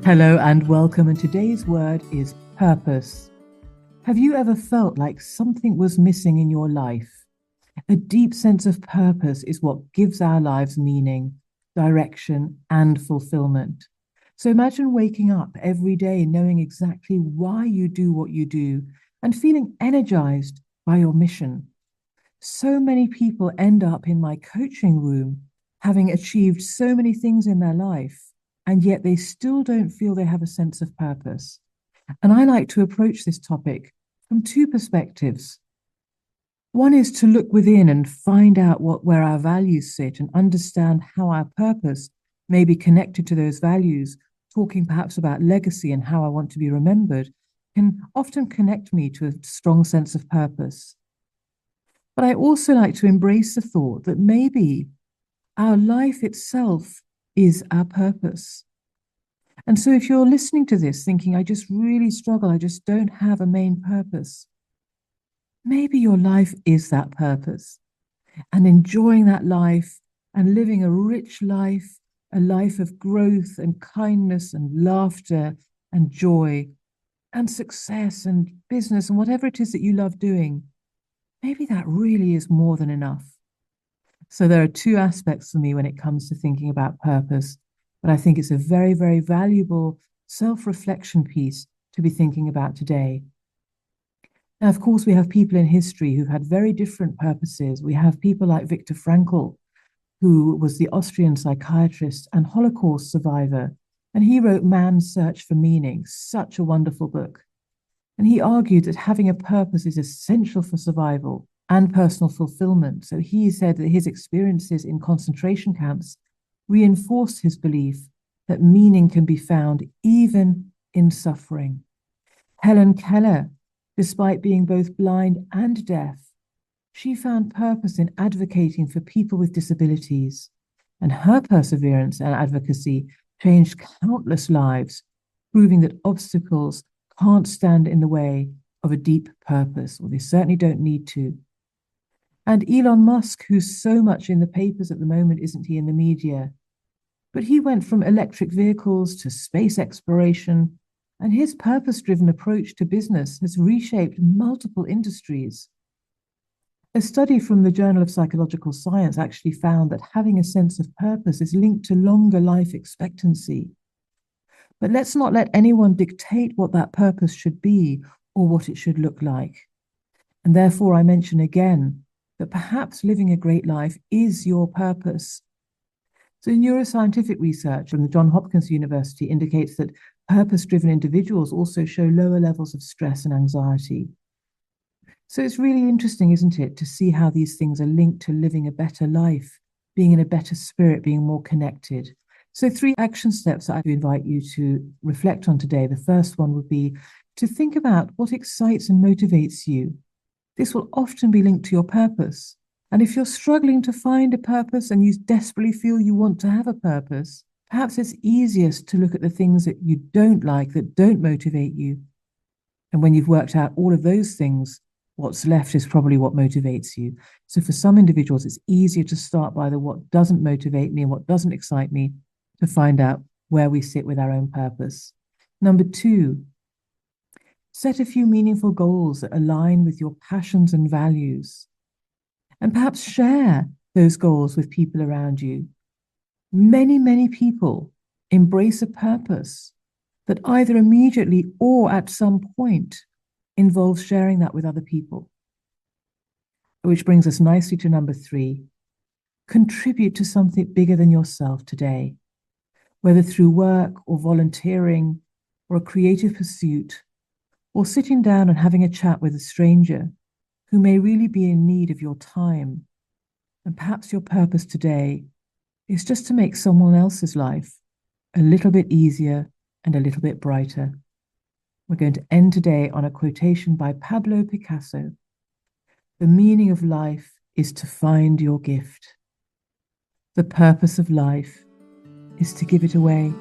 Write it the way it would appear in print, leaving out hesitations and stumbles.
Hello and welcome. And today's word is purpose. Have you ever felt like something was missing in your life? A deep sense of purpose is what gives our lives meaning, direction, and fulfillment. So imagine waking up every day knowing exactly why you do what you do and feeling energized by your mission. So many people end up in my coaching room having achieved so many things in their life, and yet they still don't feel they have a sense of purpose. And I like to approach this topic from two perspectives. One is to look within and find out where our values sit and understand how our purpose may be connected to those values. Talking perhaps about legacy and how I want to be remembered can often connect me to a strong sense of purpose. But I also like to embrace the thought that maybe our life itself is our purpose. And so if you're listening to this thinking, I just really struggle, I just don't have a main purpose, maybe your life is that purpose, and enjoying that life and living a rich life, a life of growth and kindness and laughter and joy and success and business and whatever it is that you love doing, maybe that really is more than enough. So there are two aspects for me when it comes to thinking about purpose, but I think it's a very, very valuable self-reflection piece to be thinking about today. Now, of course, we have people in history who've had very different purposes. We have people like Viktor Frankl, who was the Austrian psychiatrist and Holocaust survivor, and he wrote Man's Search for Meaning, such a wonderful book. And he argued that having a purpose is essential for survival and personal fulfillment. So he said that his experiences in concentration camps reinforced his belief that meaning can be found even in suffering. Helen Keller, despite being both blind and deaf, she found purpose in advocating for people with disabilities, and her perseverance and advocacy changed countless lives, proving that obstacles can't stand in the way of a deep purpose, or they certainly don't need to. And Elon Musk, who's so much in the papers at the moment, isn't he, in the media? But he went from electric vehicles to space exploration, and his purpose-driven approach to business has reshaped multiple industries. A study from the Journal of Psychological Science actually found that having a sense of purpose is linked to longer life expectancy. But let's not let anyone dictate what that purpose should be or what it should look like. And therefore, I mention again that perhaps living a great life is your purpose. So, neuroscientific research from the Johns Hopkins University indicates that purpose-driven individuals also show lower levels of stress and anxiety. So it's really interesting, isn't it, to see how these things are linked to living a better life, being in a better spirit, being more connected. So three action steps I invite you to reflect on today. The first one would be to think about what excites and motivates you. This will often be linked to your purpose. And if you're struggling to find a purpose and you desperately feel you want to have a purpose, perhaps it's easiest to look at the things that you don't like, that don't motivate you. And when you've worked out all of those things, what's left is probably what motivates you. So for some individuals, it's easier to start by the what doesn't motivate me and what doesn't excite me to find out where we sit with our own purpose. Number two, set a few meaningful goals that align with your passions and values. And perhaps share those goals with people around you. Many, many people embrace a purpose that either immediately or at some point involves sharing that with other people. Which brings us nicely to number three. Contribute to something bigger than yourself today, whether through work or volunteering or a creative pursuit, or sitting down and having a chat with a stranger who may really be in need of your time. And perhaps your purpose today is just to make someone else's life a little bit easier and a little bit brighter. We're going to end today on a quotation by Pablo Picasso. The meaning of life is to find your gift. The purpose of life is to give it away.